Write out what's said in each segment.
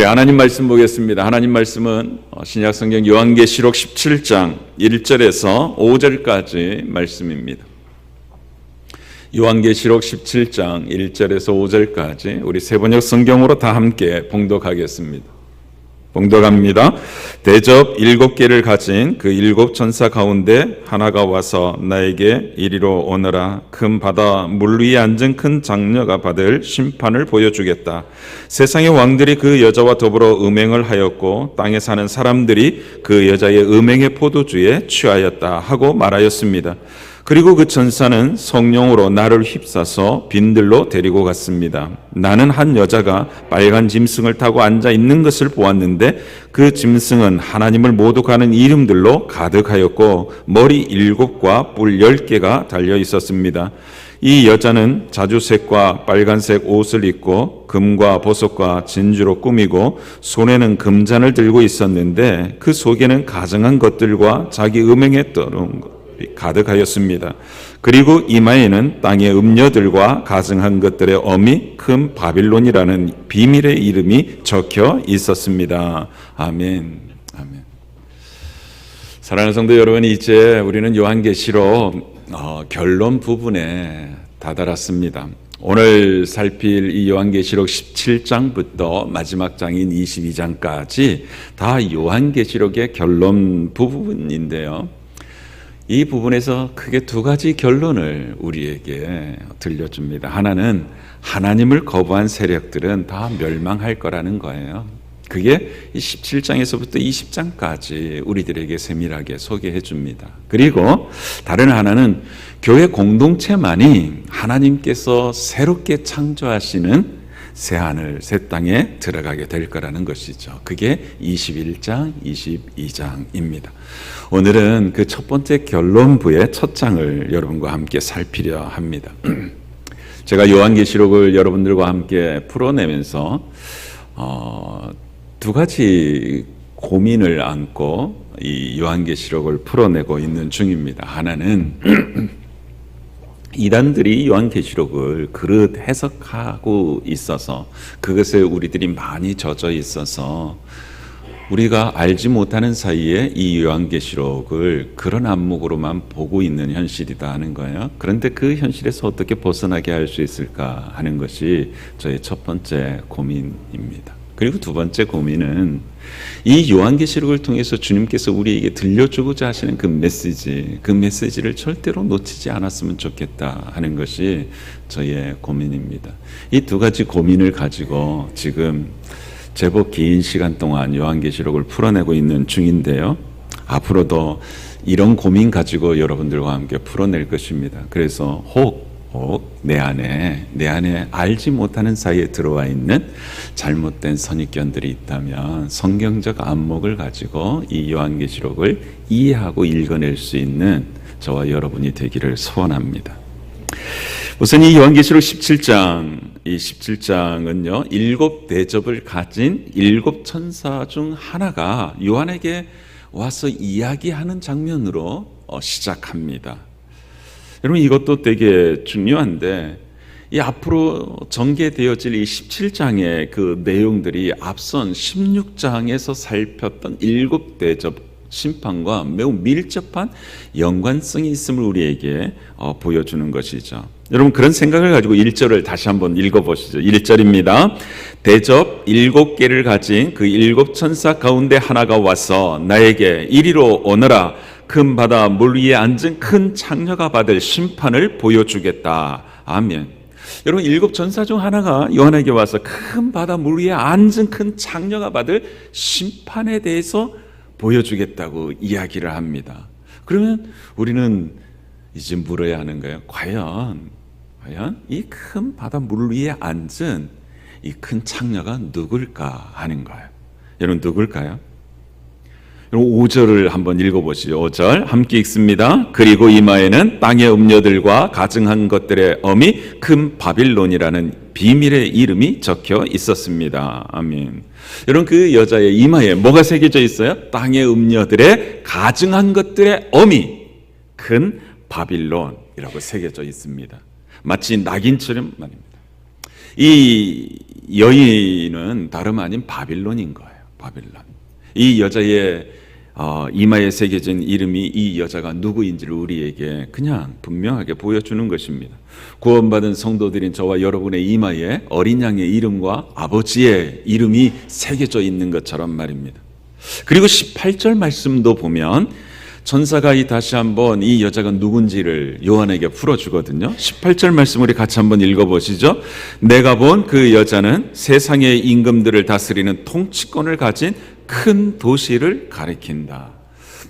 우리 하나님 말씀 보겠습니다. 하나님 말씀은 신약 성경 요한계시록 17장 1절에서 5절까지 말씀입니다. 요한계시록 17장 1절에서 5절까지 우리 세번역 성경으로 다 함께 봉독하겠습니다. 봉독합니다. 대접 7개를 가진 그 7 천사 가운데 하나가 와서 나에게 이리로 오너라. 큰 바다 물 위에 앉은 큰 장녀가 받을 심판을 보여주겠다. 세상의 왕들이 그 여자와 더불어 음행을 하였고 땅에 사는 사람들이 그 여자의 음행의 포도주에 취하였다 하고 말하였습니다. 그리고 그 천사는 성령으로 나를 휩싸서 빈들로 데리고 갔습니다. 나는 한 여자가 빨간 짐승을 타고 앉아 있는 것을 보았는데 그 짐승은 하나님을 모독하는 이름들로 가득하였고 머리 7과 뿔 10개가 달려 있었습니다. 이 여자는 자주색과 빨간색 옷을 입고 금과 보석과 진주로 꾸미고 손에는 금잔을 들고 있었는데 그 속에는 가증한 것들과 자기 음행에 떠오른 것 가득하였습니다. 그리고 이마에는 땅의 음녀들과 가증한 것들의 어미 큰 바빌론이라는 비밀의 이름이 적혀 있었습니다. 아멘. 아멘. 사랑하는 성도 여러분, 이제 우리는 요한계시록 결론 부분에 다다랐습니다. 오늘 살필 이 요한계시록 17장부터 마지막 장인 22장까지 다 요한계시록의 결론 부분인데요. 이 부분에서 크게 2가지 결론을 우리에게 들려줍니다. 하나는 하나님을 거부한 세력들은 다 멸망할 거라는 거예요. 그게 이 17장에서부터 20장까지 우리들에게 세밀하게 소개해 줍니다. 그리고 다른 하나는 교회 공동체만이 하나님께서 새롭게 창조하시는 새하늘 새 땅에 들어가게 될 거라는 것이죠. 그게 21장, 22장입니다. 오늘은 그 첫 번째 결론부의 첫 장을 여러분과 함께 살피려 합니다. 제가 요한계시록을 여러분들과 함께 풀어내면서 2가지 고민을 안고 이 요한계시록을 풀어내고 있는 중입니다. 하나는 이단들이 요한계시록을 그릇 해석하고 있어서 그것에 우리들이 많이 젖어 있어서 우리가 알지 못하는 사이에 이 요한계시록을 그런 안목으로만 보고 있는 현실이다 하는 거예요. 그런데 그 현실에서 어떻게 벗어나게 할 수 있을까 하는 것이 저의 첫 번째 고민입니다. 그리고 2번째 고민은 이 요한계시록을 통해서 주님께서 우리에게 들려주고자 하시는 그 메시지를 절대로 놓치지 않았으면 좋겠다 하는 것이 저의 고민입니다. 이 2가지 고민을 가지고 지금 제법 긴 시간 동안 요한계시록을 풀어내고 있는 중인데요. 앞으로도 이런 고민 가지고 여러분들과 함께 풀어낼 것입니다. 그래서 혹 내 안에 알지 못하는 사이에 들어와 있는 잘못된 선입견들이 있다면 성경적 안목을 가지고 이 요한계시록을 이해하고 읽어낼 수 있는 저와 여러분이 되기를 소원합니다. 우선 이 요한계시록 17장, 이 17장은요 7 대접을 가진 7 천사 중 하나가 요한에게 와서 이야기하는 장면으로 시작합니다. 여러분, 이것도 되게 중요한데 이 앞으로 전개되어질 이 17장의 그 내용들이 앞선 16장에서 살폈던 7 대접 심판과 매우 밀접한 연관성이 있음을 우리에게 보여주는 것이죠. 여러분, 그런 생각을 가지고 1절을 다시 한번 읽어보시죠. 1절입니다. 대접 7개를 가진 그 7 천사 가운데 하나가 와서 나에게 이리로 오너라. 큰 바다 물 위에 앉은 큰 창녀가 받을 심판을 보여주겠다. 아멘. 여러분, 7 천사 중 하나가 요한에게 와서 큰 바다 물 위에 앉은 큰 창녀가 받을 심판에 대해서 보여주겠다고 이야기를 합니다. 그러면 우리는 이제 물어야 하는 거예요. 과연 이 큰 바다 물 위에 앉은 이 큰 창녀가 누굴까 하는 거예요. 여러분, 누굴까요? 5절을 한번 읽어보시죠. 5절 함께 읽습니다. 그리고 이마에는 땅의 음녀들과 가증한 것들의 어미 큰 바빌론이라는 비밀의 이름이 적혀 있었습니다. 아멘. 여러분, 그 여자의 이마에 뭐가 새겨져 있어요? 땅의 음녀들의 가증한 것들의 어미 큰 바빌론이라고 새겨져 있습니다. 마치 낙인처럼 말입니다. 이 여인은 다름 아닌 바빌론인 거예요. 바빌론. 이 여자의 이마에 새겨진 이름이 이 여자가 누구인지를 우리에게 그냥 분명하게 보여주는 것입니다. 구원받은 성도들인 저와 여러분의 이마에 어린 양의 이름과 아버지의 이름이 새겨져 있는 것처럼 말입니다. 그리고 18절 말씀도 보면 천사가 다시 한번 이 여자가 누군지를 요한에게 풀어주거든요. 18절 말씀 우리 같이 한번 읽어보시죠. 내가 본 그 여자는 세상의 임금들을 다스리는 통치권을 가진 큰 도시를 가리킨다.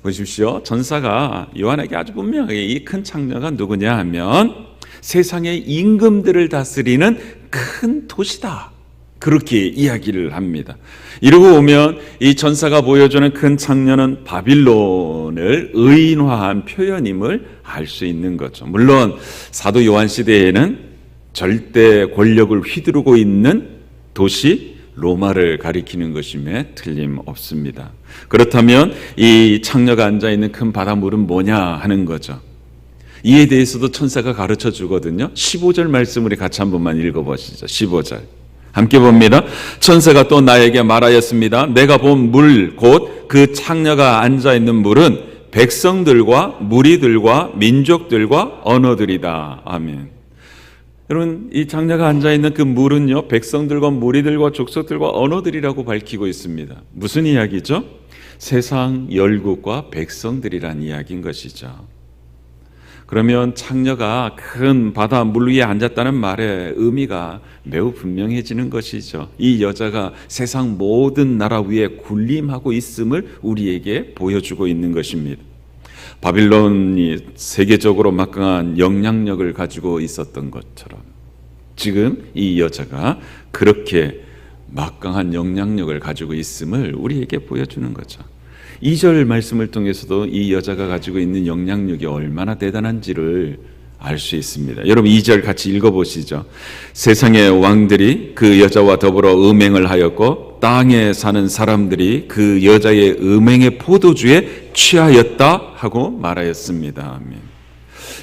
보십시오. 천사가 요한에게 아주 분명하게 이 큰 창녀가 누구냐 하면 세상의 임금들을 다스리는 큰 도시다. 그렇게 이야기를 합니다. 이러고 오면 이 천사가 보여주는 큰 창녀는 바빌론을 의인화한 표현임을 알 수 있는 거죠. 물론 사도 요한 시대에는 절대 권력을 휘두르고 있는 도시 로마를 가리키는 것임에 틀림없습니다. 그렇다면 이 창녀가 앉아있는 큰 바닷물은 뭐냐 하는 거죠. 이에 대해서도 천사가 가르쳐 주거든요. 15절 말씀 우리 같이 한 번만 읽어보시죠. 15절 함께 봅니다. 천사가 또 나에게 말하였습니다. 내가 본 물 곧 그 창녀가 앉아있는 물은 백성들과 무리들과 민족들과 언어들이다. 아멘. 여러분, 이 창녀가 앉아있는 그 물은요, 백성들과 무리들과 족속들과 언어들이라고 밝히고 있습니다. 무슨 이야기죠? 세상 열국과 백성들이란 이야기인 것이죠. 그러면 창녀가 큰 바다 물 위에 앉았다는 말의 의미가 매우 분명해지는 것이죠. 이 여자가 세상 모든 나라 위에 군림하고 있음을 우리에게 보여주고 있는 것입니다. 바빌론이 세계적으로 막강한 영향력을 가지고 있었던 것처럼 지금 이 여자가 그렇게 막강한 영향력을 가지고 있음을 우리에게 보여주는 거죠. 2절 말씀을 통해서도 이 여자가 가지고 있는 영향력이 얼마나 대단한지를 알 수 있습니다. 여러분 2절 같이 읽어보시죠. 세상의 왕들이 그 여자와 더불어 음행을 하였고 땅에 사는 사람들이 그 여자의 음행의 포도주에 취하였다 하고 말하였습니다. 아멘.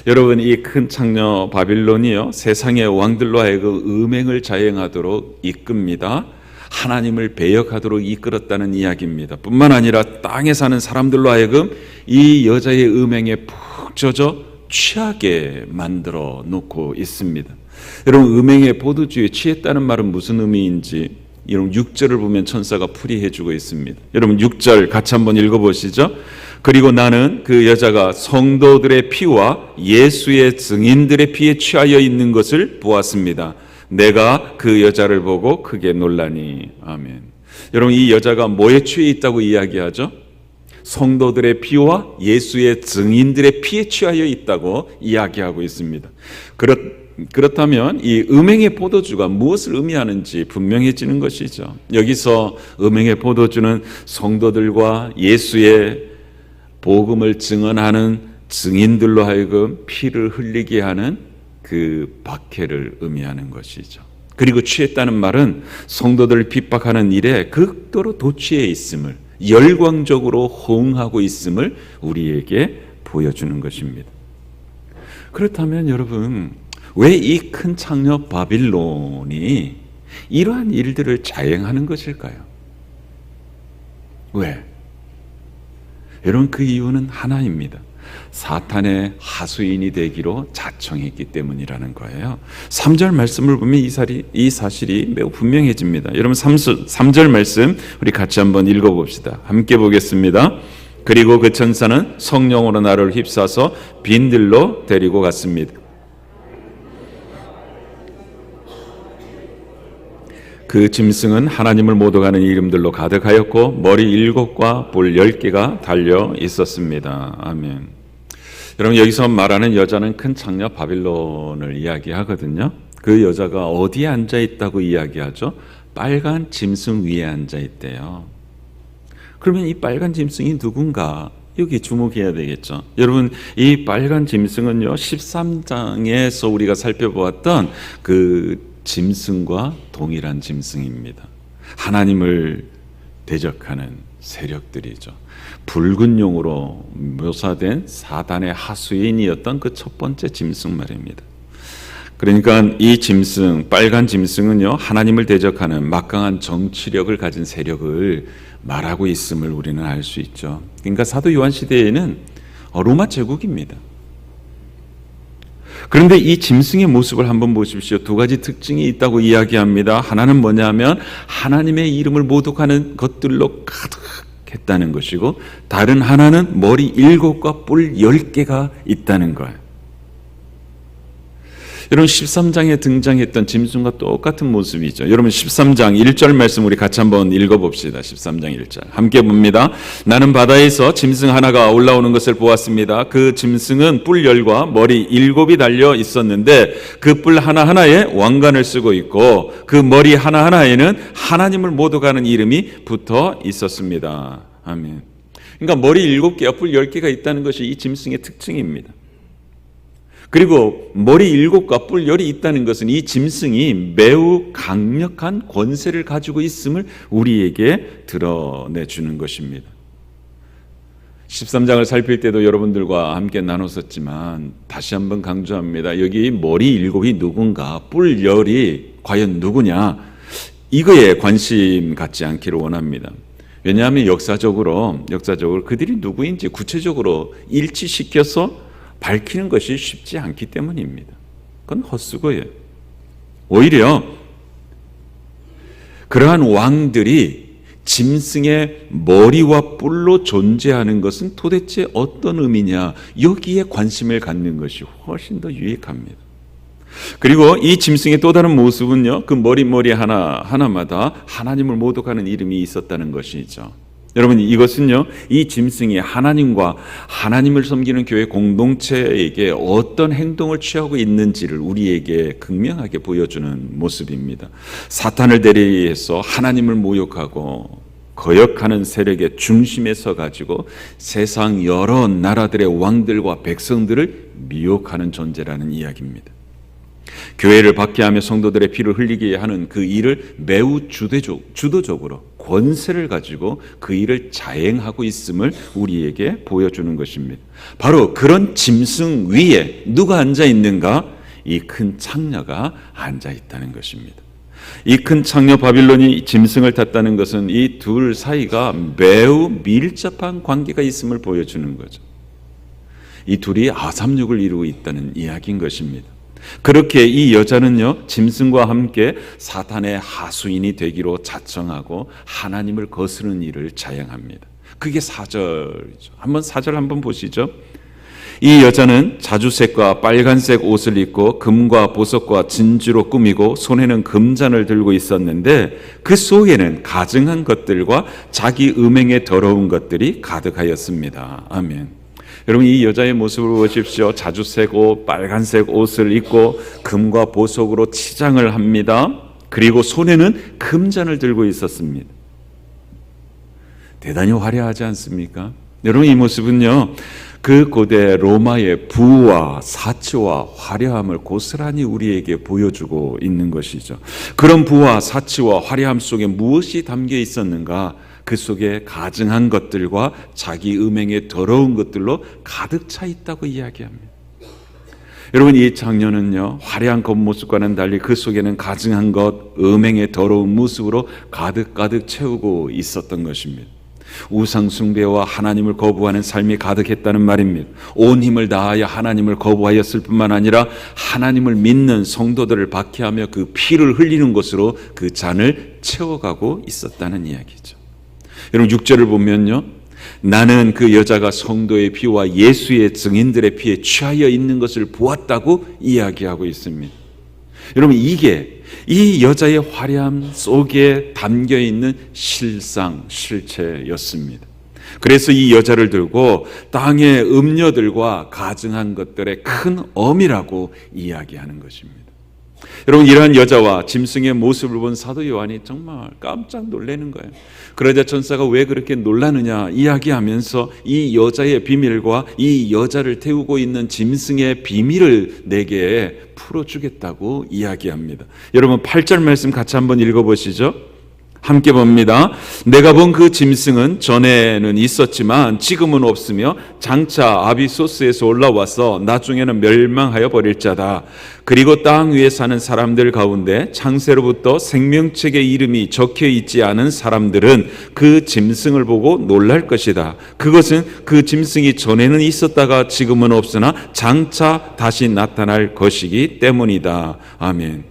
여러분 이 큰 창녀 바빌론이요 세상의 왕들로 하여금 음행을 자행하도록 이끕니다. 하나님을 배역하도록 이끌었다는 이야기입니다. 뿐만 아니라 땅에 사는 사람들로 하여금 이 여자의 음행에 푹 젖어 취하게 만들어 놓고 있습니다. 여러분 음행의 포도주에 취했다는 말은 무슨 의미인지 여러분 6절을 보면 천사가 풀이해 주고 있습니다. 여러분 6절 같이 한번 읽어보시죠. 그리고 나는 그 여자가 성도들의 피와 예수의 증인들의 피에 취하여 있는 것을 보았습니다. 내가 그 여자를 보고 크게 놀라니. 아멘. 여러분 이 여자가 뭐에 취해 있다고 이야기하죠? 성도들의 피와 예수의 증인들의 피에 취하여 있다고 이야기하고 있습니다. 그렇다면 이 음행의 포도주가 무엇을 의미하는지 분명해지는 것이죠. 여기서 음행의 포도주는 성도들과 예수의 복음을 증언하는 증인들로 하여금 피를 흘리게 하는 그 박해를 의미하는 것이죠. 그리고 취했다는 말은 성도들을 핍박하는 일에 극도로 도취해 있음을 열광적으로 호응하고 있음을 우리에게 보여주는 것입니다. 그렇다면 여러분 왜 이 큰 창녀 바빌론이 이러한 일들을 자행하는 것일까요? 왜? 여러분 그 이유는 하나입니다. 사탄의 하수인이 되기로 자청했기 때문이라는 거예요. 3절 말씀을 보면 이 사실이 매우 분명해집니다. 여러분 3절 말씀 우리 같이 한번 읽어봅시다. 함께 보겠습니다. 그리고 그 천사는 성령으로 나를 휩싸서 빈들로 데리고 갔습니다. 그 짐승은 하나님을 모독하는 이름들로 가득하였고 머리 7과 볼 10개가 달려 있었습니다. 아멘. 여러분 여기서 말하는 여자는 큰 창녀 바빌론을 이야기하거든요. 그 여자가 어디에 앉아있다고 이야기하죠? 빨간 짐승 위에 앉아있대요. 그러면 이 빨간 짐승이 누군가? 여기 주목해야 되겠죠. 여러분 이 빨간 짐승은요 13장에서 우리가 살펴보았던 그 짐승과 동일한 짐승입니다. 하나님을 대적하는 세력들이죠. 붉은 용으로 묘사된 사단의 하수인이었던 그 첫 번째 짐승 말입니다. 그러니까 이 짐승, 빨간 짐승은요, 하나님을 대적하는 막강한 정치력을 가진 세력을 말하고 있음을 우리는 알 수 있죠. 그러니까 사도 요한 시대에는 로마 제국입니다. 그런데 이 짐승의 모습을 한번 보십시오. 두 가지 특징이 있다고 이야기합니다. 하나는 뭐냐면 하나님의 이름을 모독하는 것들로 가득했다는 것이고, 다른 하나는 머리 7과 뿔 10개가 있다는 거예요. 여러분 13장에 등장했던 짐승과 똑같은 모습이죠. 여러분 13장 1절 말씀 우리 같이 한번 읽어봅시다. 13장 1절 함께 봅니다. 나는 바다에서 짐승 하나가 올라오는 것을 보았습니다. 그 짐승은 뿔 10과 머리 7이 달려 있었는데 그 뿔 하나하나에 왕관을 쓰고 있고 그 머리 하나하나에는 하나님을 모독하는 이름이 붙어 있었습니다. 아멘. 그러니까 머리 7개와 뿔 10개가 있다는 것이 이 짐승의 특징입니다. 그리고 머리 7과 뿔 10이 있다는 것은 이 짐승이 매우 강력한 권세를 가지고 있음을 우리에게 드러내주는 것입니다. 13장을 살필 때도 여러분들과 함께 나눴었지만 다시 한번 강조합니다. 여기 머리 7이 누군가, 뿔 10이 과연 누구냐, 이거에 관심 갖지 않기를 원합니다. 왜냐하면 역사적으로 그들이 누구인지 구체적으로 일치시켜서 밝히는 것이 쉽지 않기 때문입니다. 그건 헛수고예요. 오히려 그러한 왕들이 짐승의 머리와 뿔로 존재하는 것은 도대체 어떤 의미냐, 여기에 관심을 갖는 것이 훨씬 더 유익합니다. 그리고 이 짐승의 또 다른 모습은요, 그 머리 하나마다 하나님을 모독하는 이름이 있었다는 것이죠. 여러분 이것은요, 이 짐승이 하나님과 하나님을 섬기는 교회 공동체에게 어떤 행동을 취하고 있는지를 우리에게 극명하게 보여주는 모습입니다. 사탄을 대리해서 하나님을 모욕하고 거역하는 세력의 중심에 서가지고 세상 여러 나라들의 왕들과 백성들을 미혹하는 존재라는 이야기입니다. 교회를 박해하며 성도들의 피를 흘리게 하는 그 일을 매우 주도적으로 권세를 가지고 그 일을 자행하고 있음을 우리에게 보여주는 것입니다. 바로 그런 짐승 위에 누가 앉아 있는가? 이 큰 창녀가 앉아 있다는 것입니다. 이 큰 창녀 바빌론이 짐승을 탔다는 것은 이 둘 사이가 매우 밀접한 관계가 있음을 보여주는 거죠. 이 둘이 아삼육을 이루고 있다는 이야기인 것입니다. 그렇게 이 여자는요, 짐승과 함께 사탄의 하수인이 되기로 자청하고 하나님을 거스르는 일을 자행합니다. 그게 4절이죠. 한번 4절 한번 보시죠. 이 여자는 자주색과 빨간색 옷을 입고 금과 보석과 진주로 꾸미고 손에는 금잔을 들고 있었는데 그 속에는 가증한 것들과 자기 음행에 더러운 것들이 가득하였습니다. 아멘. 여러분 이 여자의 모습을 보십시오. 자주색 옷, 빨간색 옷을 입고 금과 보석으로 치장을 합니다. 그리고 손에는 금잔을 들고 있었습니다. 대단히 화려하지 않습니까? 여러분 이 모습은요, 그 고대 로마의 부와 사치와 화려함을 고스란히 우리에게 보여주고 있는 것이죠. 그런 부와 사치와 화려함 속에 무엇이 담겨 있었는가? 그 속에 가증한 것들과 자기 음행에 더러운 것들로 가득 차 있다고 이야기합니다. 여러분 이 장녀는요, 화려한 겉모습과는 달리 그 속에는 가증한 것, 음행의 더러운 모습으로 가득 채우고 있었던 것입니다. 우상 숭배와 하나님을 거부하는 삶이 가득했다는 말입니다. 온 힘을 다하여 하나님을 거부하였을 뿐만 아니라 하나님을 믿는 성도들을 박해하며 그 피를 흘리는 것으로 그 잔을 채워가고 있었다는 이야기죠. 여러분 6절을 보면요, 나는 그 여자가 성도의 피와 예수의 증인들의 피에 취하여 있는 것을 보았다고 이야기하고 있습니다. 여러분 이게 이 여자의 화려함 속에 담겨있는 실체였습니다. 그래서 이 여자를 들고 땅의 음녀들과 가증한 것들의 큰 엄이라고 이야기하는 것입니다. 여러분 이러한 여자와 짐승의 모습을 본 사도 요한이 정말 깜짝 놀라는 거예요. 그러자 천사가 왜 그렇게 놀라느냐 이야기하면서 이 여자의 비밀과 이 여자를 태우고 있는 짐승의 비밀을 내게 풀어주겠다고 이야기합니다. 여러분 8절 말씀 같이 한번 읽어보시죠. 함께 봅니다. 내가 본 그 짐승은 전에는 있었지만 지금은 없으며 장차 아비소스에서 올라와서 나중에는 멸망하여 버릴 자다. 그리고 땅 위에 사는 사람들 가운데 창세로부터 생명책의 이름이 적혀 있지 않은 사람들은 그 짐승을 보고 놀랄 것이다. 그것은 그 짐승이 전에는 있었다가 지금은 없으나 장차 다시 나타날 것이기 때문이다. 아멘.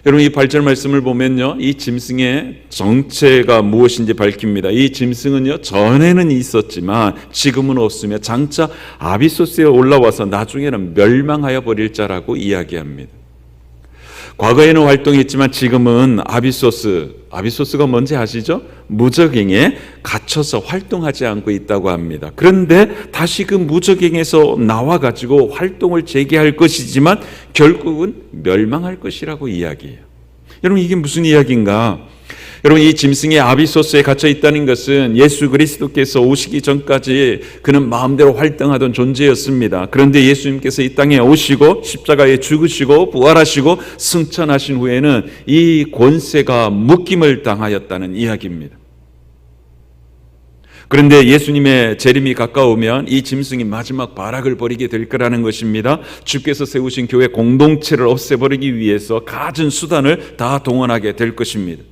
여러분, 이 8절 말씀을 보면요, 이 짐승의 정체가 무엇인지 밝힙니다. 이 짐승은요, 전에는 있었지만 지금은 없으며 장차 아비소스에 올라와서 나중에는 멸망하여 버릴 자라고 이야기합니다. 과거에는 활동했지만 지금은 아비소스가 뭔지 아시죠? 무적행에 갇혀서 활동하지 않고 있다고 합니다. 그런데 다시 그 무적행에서 나와가지고 활동을 재개할 것이지만 결국은 멸망할 것이라고 이야기해요. 여러분, 이게 무슨 이야기인가? 여러분, 이 짐승이 아비소스에 갇혀 있다는 것은 예수 그리스도께서 오시기 전까지 그는 마음대로 활동하던 존재였습니다. 그런데 예수님께서 이 땅에 오시고 십자가에 죽으시고 부활하시고 승천하신 후에는 이 권세가 묶임을 당하였다는 이야기입니다. 그런데 예수님의 재림이 가까우면 이 짐승이 마지막 발악을 벌이게 될 거라는 것입니다. 주께서 세우신 교회 공동체를 없애버리기 위해서 갖은 수단을 다 동원하게 될 것입니다.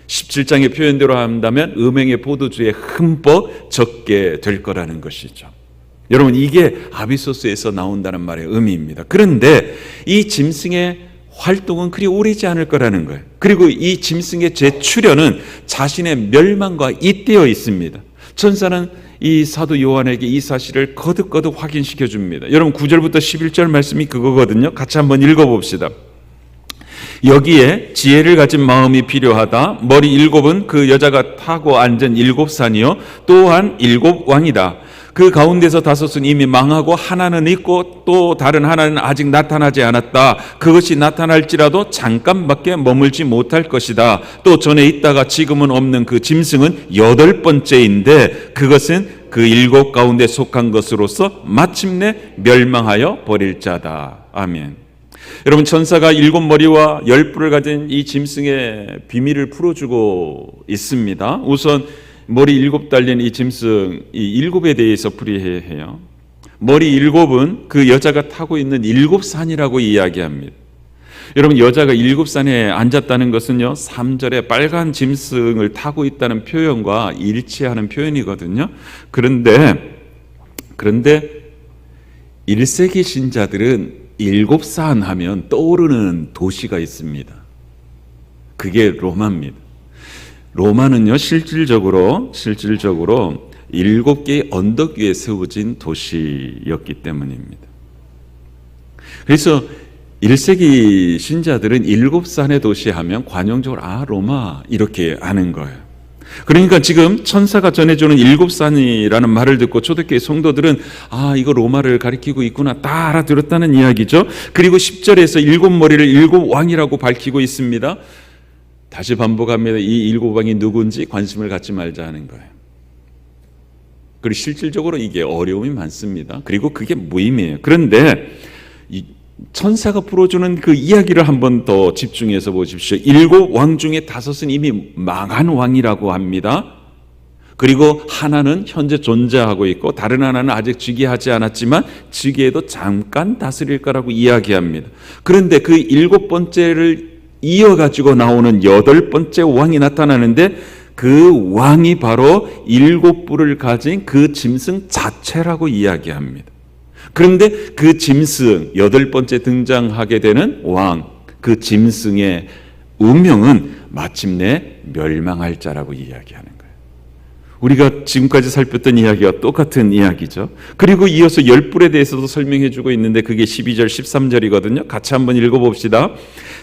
17장의 표현대로 한다면 음행의 포도주에 흠뻑 젖게 될 거라는 것이죠. 여러분, 이게 아비소스에서 나온다는 말의 의미입니다. 그런데 이 짐승의 활동은 그리 오래지 않을 거라는 거예요. 그리고 이 짐승의 재출현은 자신의 멸망과 잇대어 있습니다. 천사는 이 사도 요한에게 이 사실을 거듭거듭 확인시켜 줍니다. 여러분, 9절부터 11절 말씀이 그거거든요. 같이 한번 읽어봅시다. 여기에 지혜를 가진 마음이 필요하다. 머리 7은 그 여자가 타고 앉은 7산이요 또한 7왕이다. 그 가운데서 5은 이미 망하고 하나는 있고 또 다른 하나는 아직 나타나지 않았다. 그것이 나타날지라도 잠깐밖에 머물지 못할 것이다. 또 전에 있다가 지금은 없는 그 짐승은 8번째인데 그것은 그 7 가운데 속한 것으로서 마침내 멸망하여 버릴 자다. 아멘. 여러분, 천사가 7머리와 10뿔을 가진 이 짐승의 비밀을 풀어주고 있습니다. 우선 머리 7 달린 이 짐승, 이 7에 대해서 풀이해요. 머리 7은 그 여자가 타고 있는 7산이라고 이야기합니다. 여러분, 여자가 7산에 앉았다는 것은요, 3절에 빨간 짐승을 타고 있다는 표현과 일치하는 표현이거든요. 그런데 1세기 신자들은 7산 하면 떠오르는 도시가 있습니다. 그게 로마입니다. 로마는요, 실질적으로 7개의 언덕 위에 세워진 도시였기 때문입니다. 그래서 1세기 신자들은 7산의 도시 하면 관용적으로 로마 이렇게 아는 거예요. 그러니까 지금 천사가 전해주는 7산이라는 말을 듣고 초대교회 성도들은 이거 로마를 가리키고 있구나 다 알아들었다는 이야기죠. 그리고 10절에서 7머리를 7왕이라고 밝히고 있습니다. 다시 반복합니다. 이 7왕이 누군지 관심을 갖지 말자는 거예요. 그리고 실질적으로 이게 어려움이 많습니다. 그리고 그게 무의미해요. 그런데 이 천사가 풀어주는 그 이야기를 한 번 더 집중해서 보십시오. 7왕 중에 5은 이미 망한 왕이라고 합니다. 그리고 하나는 현재 존재하고 있고 다른 하나는 아직 즉위하지 않았지만 즉위해도 잠깐 다스릴 거라고 이야기합니다. 그런데 그 7번째를 이어가지고 나오는 8번째 왕이 나타나는데 그 왕이 바로 7뿔을 가진 그 짐승 자체라고 이야기합니다. 그런데 그 짐승 8번째 등장하게 되는 왕, 그 짐승의 운명은 마침내 멸망할 자라고 이야기하는 거예요. 우리가 지금까지 살폈던 이야기와 똑같은 이야기죠. 그리고 이어서 10뿔에 대해서도 설명해 주고 있는데 그게 12절 13절이거든요. 같이 한번 읽어봅시다.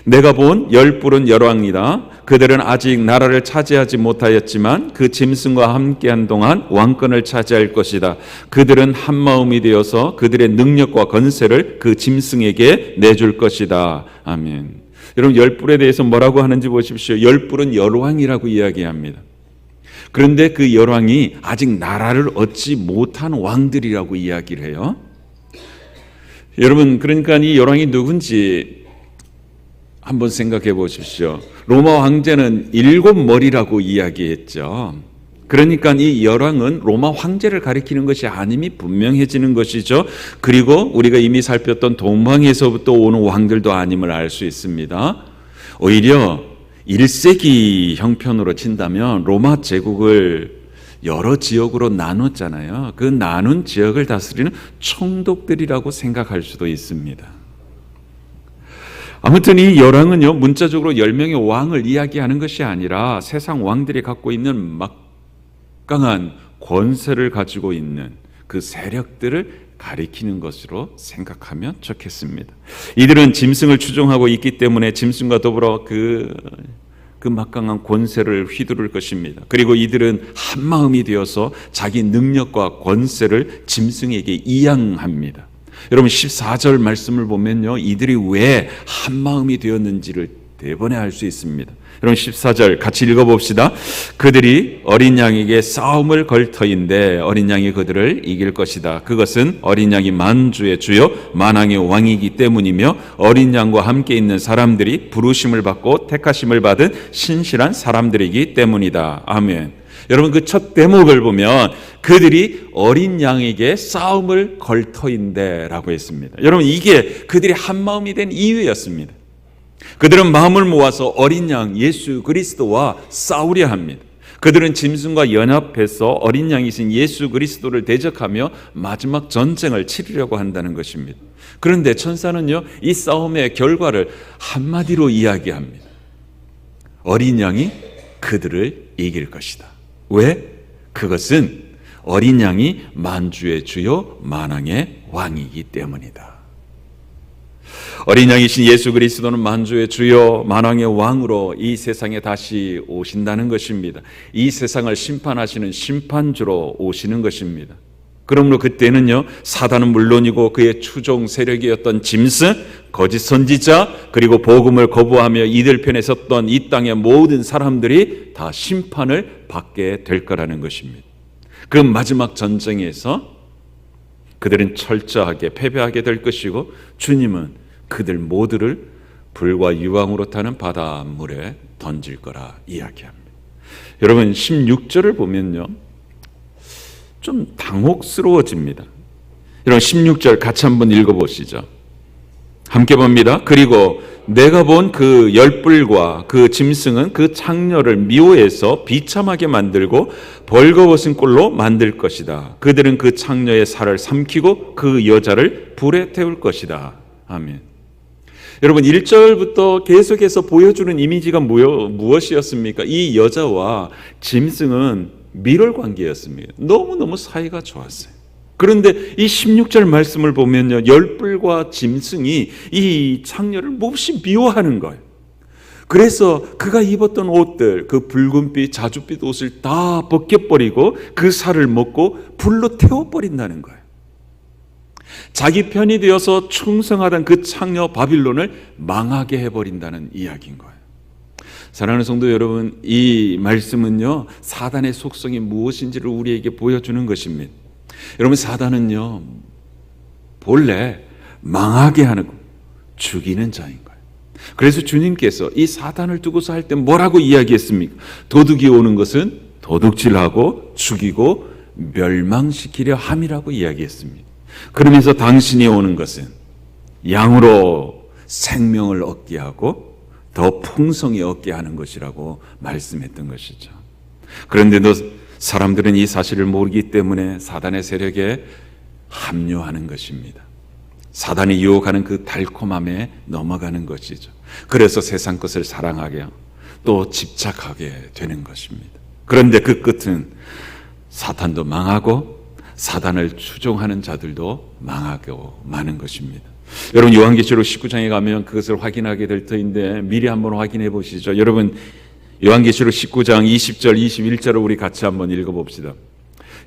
내가 본 10뿔은 열왕이다. 그들은 아직 나라를 차지하지 못하였지만 그 짐승과 함께한 동안 왕권을 차지할 것이다. 그들은 한마음이 되어서 그들의 능력과 건세를 그 짐승에게 내줄 것이다. 아멘. 여러분, 10뿔에 대해서 뭐라고 하는지 보십시오. 10뿔은 열왕이라고 이야기합니다. 그런데 그 열왕이 아직 나라를 얻지 못한 왕들이라고 이야기를 해요. 여러분, 그러니까 이 열왕이 누군지 한번 생각해 보십시오. 로마 황제는 7머리라고 이야기했죠. 그러니까 이 열왕은 로마 황제를 가리키는 것이 아님이 분명해지는 것이죠. 그리고 우리가 이미 살폈던 동방에서부터 오는 왕들도 아님을 알 수 있습니다. 오히려 1세기 형편으로 친다면 로마 제국을 여러 지역으로 나눴잖아요. 그 나눈 지역을 다스리는 총독들이라고 생각할 수도 있습니다. 아무튼 이 열왕은요, 문자적으로 10명의 왕을 이야기하는 것이 아니라 세상 왕들이 갖고 있는 막강한 권세를 가지고 있는 그 세력들을 가리키는 것으로 생각하면 좋겠습니다. 이들은 짐승을 추종하고 있기 때문에 짐승과 더불어 그 막강한 권세를 휘두를 것입니다. 그리고 이들은 한마음이 되어서 자기 능력과 권세를 짐승에게 이양합니다. 여러분 14절 말씀을 보면요, 이들이 왜 한마음이 되었는지를 대번에 알 수 있습니다. 여러분 14절 같이 읽어봅시다. 그들이 어린 양에게 싸움을 걸 터인데 어린 양이 그들을 이길 것이다. 그것은 어린 양이 만주의 주요 만왕의 왕이기 때문이며 어린 양과 함께 있는 사람들이 부르심을 받고 택하심을 받은 신실한 사람들이기 때문이다. 아멘. 여러분 그 첫 대목을 보면 그들이 어린 양에게 싸움을 걸 터인데 라고 했습니다. 여러분 이게 그들이 한마음이 된 이유였습니다. 그들은 마음을 모아서 어린 양 예수 그리스도와 싸우려 합니다. 그들은 짐승과 연합해서 어린 양이신 예수 그리스도를 대적하며 마지막 전쟁을 치르려고 한다는 것입니다. 그런데 천사는요, 이 싸움의 결과를 한마디로 이야기합니다. 어린 양이 그들을 이길 것이다. 왜? 그것은 어린 양이 만주의 주요 만왕의 왕이기 때문이다. 어린 양이신 예수 그리스도는 만주의 주요 만왕의 왕으로 이 세상에 다시 오신다는 것입니다. 이 세상을 심판하시는 심판주로 오시는 것입니다. 그러므로 그때는요, 사단은 물론이고 그의 추종 세력이었던 짐승, 거짓 선지자, 그리고 복음을 거부하며 이들 편에 섰던 이 땅의 모든 사람들이 다 심판을 받게 될 거라는 것입니다. 그 마지막 전쟁에서 그들은 철저하게 패배하게 될 것이고 주님은 그들 모두를 불과 유황으로 타는 바닷물에 던질 거라 이야기합니다. 여러분 16절을 보면요, 좀 당혹스러워집니다. 여러분 16절 같이 한번 읽어보시죠. 함께 봅니다. 그리고 내가 본 그 열불과 그 짐승은 그 창녀를 미워해서 비참하게 만들고 벌거벗은 꼴로 만들 것이다. 그들은 그 창녀의 살을 삼키고 그 여자를 불에 태울 것이다. 아멘. 여러분 1절부터 계속해서 보여주는 이미지가 무엇이었습니까? 이 여자와 짐승은 밀월 관계였습니다. 너무너무 사이가 좋았어요. 그런데 이 16절 말씀을 보면요, 열불과 짐승이 이 창녀를 몹시 미워하는 거예요. 그래서 그가 입었던 옷들, 그 붉은빛, 자줏빛 옷을 다 벗겨버리고 그 살을 먹고 불로 태워버린다는 거예요. 자기 편이 되어서 충성하던 그 창녀 바빌론을 망하게 해버린다는 이야기인 거예요. 사랑하는 성도 여러분, 이 말씀은요, 사단의 속성이 무엇인지를 우리에게 보여주는 것입니다. 여러분 사단은요, 본래 망하게 하는 거, 죽이는 자인 거예요. 그래서 주님께서 이 사단을 두고서 할 때 뭐라고 이야기했습니까? 도둑이 오는 것은 도둑질하고 죽이고 멸망시키려 함이라고 이야기했습니다. 그러면서 당신이 오는 것은 양으로 생명을 얻게 하고 더 풍성히 얻게 하는 것이라고 말씀했던 것이죠. 그런데도 사람들은 이 사실을 모르기 때문에 사단의 세력에 합류하는 것입니다. 사단이 유혹하는 그 달콤함에 넘어가는 것이죠. 그래서 세상 것을 사랑하게 또 집착하게 되는 것입니다. 그런데 그 끝은 사탄도 망하고 사단을 추종하는 자들도 망하고 마는 것입니다. 여러분 요한계시록 19장에 가면 그것을 확인하게 될 터인데 미리 한번 확인해 보시죠. 여러분 요한계시록 19장 20절 21절을 우리 같이 한번 읽어봅시다.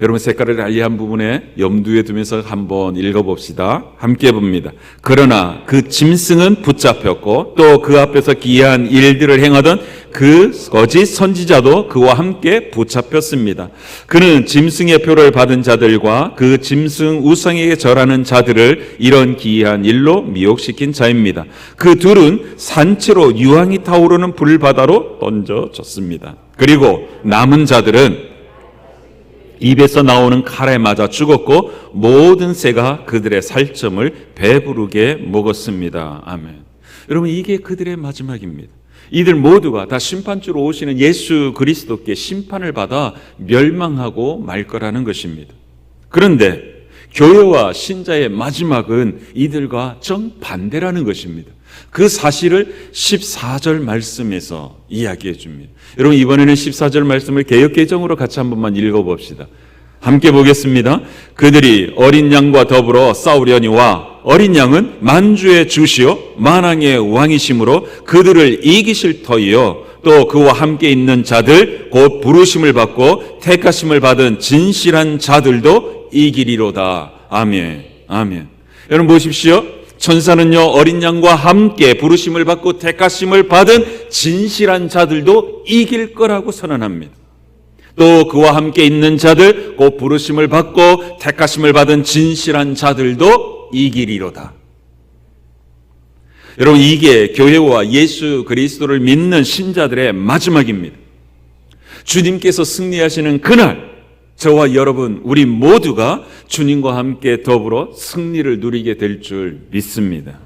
여러분 색깔을 알리한 부분에 염두에 두면서 한번 읽어봅시다. 함께 봅니다. 그러나 그 짐승은 붙잡혔고 또 그 앞에서 기이한 일들을 행하던 그 거짓 선지자도 그와 함께 붙잡혔습니다. 그는 짐승의 표를 받은 자들과 그 짐승 우상에게 절하는 자들을 이런 기이한 일로 미혹시킨 자입니다. 그 둘은 산채로 유황이 타오르는 불바다로 던져졌습니다. 그리고 남은 자들은 입에서 나오는 칼에 맞아 죽었고 모든 새가 그들의 살점을 배부르게 먹었습니다. 아멘. 여러분, 이게 그들의 마지막입니다. 이들 모두가 다 심판주로 오시는 예수 그리스도께 심판을 받아 멸망하고 말 거라는 것입니다. 그런데 교회와 신자의 마지막은 이들과 정반대라는 것입니다. 그 사실을 14절 말씀에서 이야기해 줍니다. 여러분, 이번에는 14절 말씀을 개역개정으로 같이 한 번만 읽어봅시다. 함께 보겠습니다. 그들이 어린 양과 더불어 싸우려니와 어린 양은 만주의 주시요 만왕의 왕이심으로 그들을 이기실 터이요 또 그와 함께 있는 자들 곧 부르심을 받고 택하심을 받은 진실한 자들도 이기리로다. 아멘. 아멘. 여러분 보십시오. 천사는요 어린 양과 함께 부르심을 받고 택하심을 받은 진실한 자들도 이길 거라고 선언합니다. 또 그와 함께 있는 자들 곧 부르심을 받고 택하심을 받은 진실한 자들도 이기리로다. 여러분, 이게 교회와 예수 그리스도를 믿는 신자들의 마지막입니다. 주님께서 승리하시는 그날 저와 여러분 우리 모두가 주님과 함께 더불어 승리를 누리게 될 줄 믿습니다.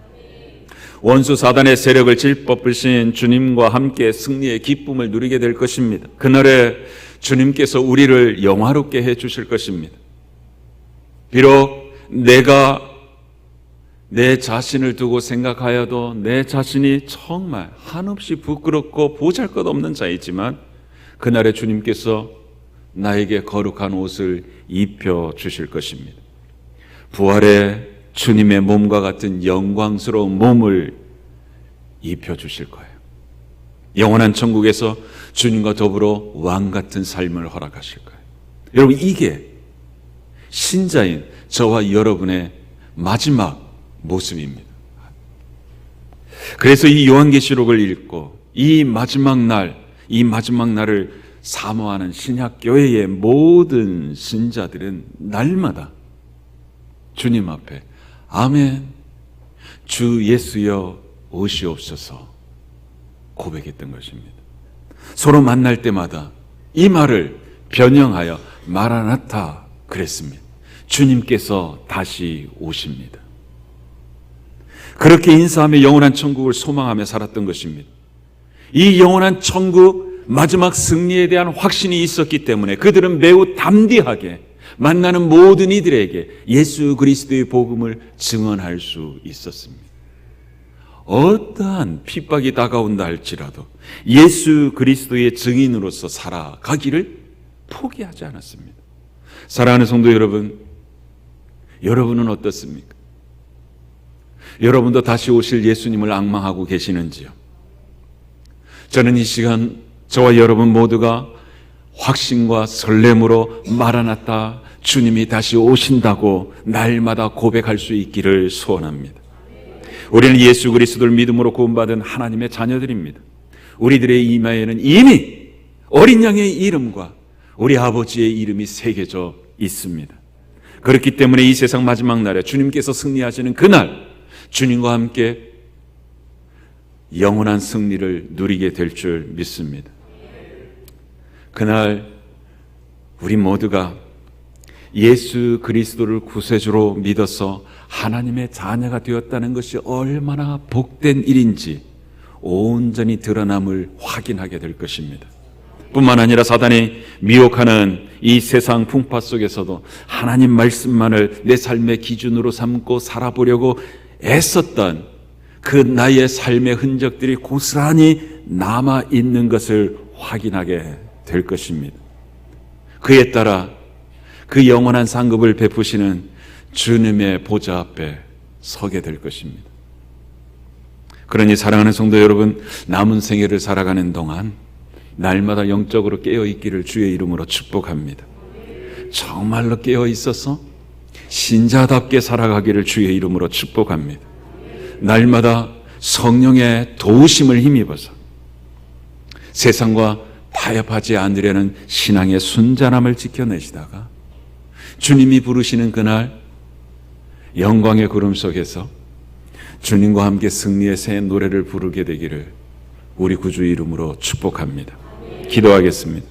원수 사단의 세력을 질법으신 주님과 함께 승리의 기쁨을 누리게 될 것입니다. 그날에 주님께서 우리를 영화롭게 해 주실 것입니다. 비록 내가 내 자신을 두고 생각하여도 내 자신이 정말 한없이 부끄럽고 보잘것없는 자이지만 그날에 주님께서 나에게 거룩한 옷을 입혀 주실 것입니다. 부활의 주님의 몸과 같은 영광스러운 몸을 입혀 주실 거예요. 영원한 천국에서 주님과 더불어 왕 같은 삶을 허락하실 거예요. 여러분, 이게 신자인 저와 여러분의 마지막 모습입니다. 그래서 이 요한계시록을 읽고 이 마지막 날을 사모하는 신약교회의 모든 신자들은 날마다 주님 앞에 아멘, 주 예수여 오시옵소서 고백했던 것입니다. 서로 만날 때마다 이 말을 변형하여 마라나타 그랬습니다. 주님께서 다시 오십니다. 그렇게 인사하며 영원한 천국을 소망하며 살았던 것입니다. 이 영원한 천국 마지막 승리에 대한 확신이 있었기 때문에 그들은 매우 담대하게 만나는 모든 이들에게 예수 그리스도의 복음을 증언할 수 있었습니다. 어떠한 핍박이 다가온다 할지라도 예수 그리스도의 증인으로서 살아가기를 포기하지 않았습니다. 사랑하는 성도 여러분, 여러분은 어떻습니까? 여러분도 다시 오실 예수님을 앙망하고 계시는지요? 저는 이 시간 저와 여러분 모두가 확신과 설렘으로 마라나타, 주님이 다시 오신다고 날마다 고백할 수 있기를 소원합니다. 우리는 예수 그리스도를 믿음으로 구원받은 하나님의 자녀들입니다. 우리들의 이마에는 이미 어린 양의 이름과 우리 아버지의 이름이 새겨져 있습니다. 그렇기 때문에 이 세상 마지막 날에 주님께서 승리하시는 그날 주님과 함께 영원한 승리를 누리게 될 줄 믿습니다. 그날 우리 모두가 예수 그리스도를 구세주로 믿어서 하나님의 자녀가 되었다는 것이 얼마나 복된 일인지 온전히 드러남을 확인하게 될 것입니다. 뿐만 아니라 사단이 미혹하는 이 세상 풍파 속에서도 하나님 말씀만을 내 삶의 기준으로 삼고 살아보려고 애썼던 그 나의 삶의 흔적들이 고스란히 남아있는 것을 확인하게 될 것입니다. 그에 따라 그 영원한 상급을 베푸시는 주님의 보좌 앞에 서게 될 것입니다. 그러니 사랑하는 성도 여러분, 남은 생애를 살아가는 동안 날마다 영적으로 깨어있기를 주의 이름으로 축복합니다. 정말로 깨어 있어서 신자답게 살아가기를 주의 이름으로 축복합니다. 날마다 성령의 도우심을 힘입어서 세상과 타협하지 않으려는 신앙의 순전함을 지켜내시다가 주님이 부르시는 그날 영광의 구름 속에서 주님과 함께 승리의 새 노래를 부르게 되기를 우리 구주 이름으로 축복합니다. 기도하겠습니다.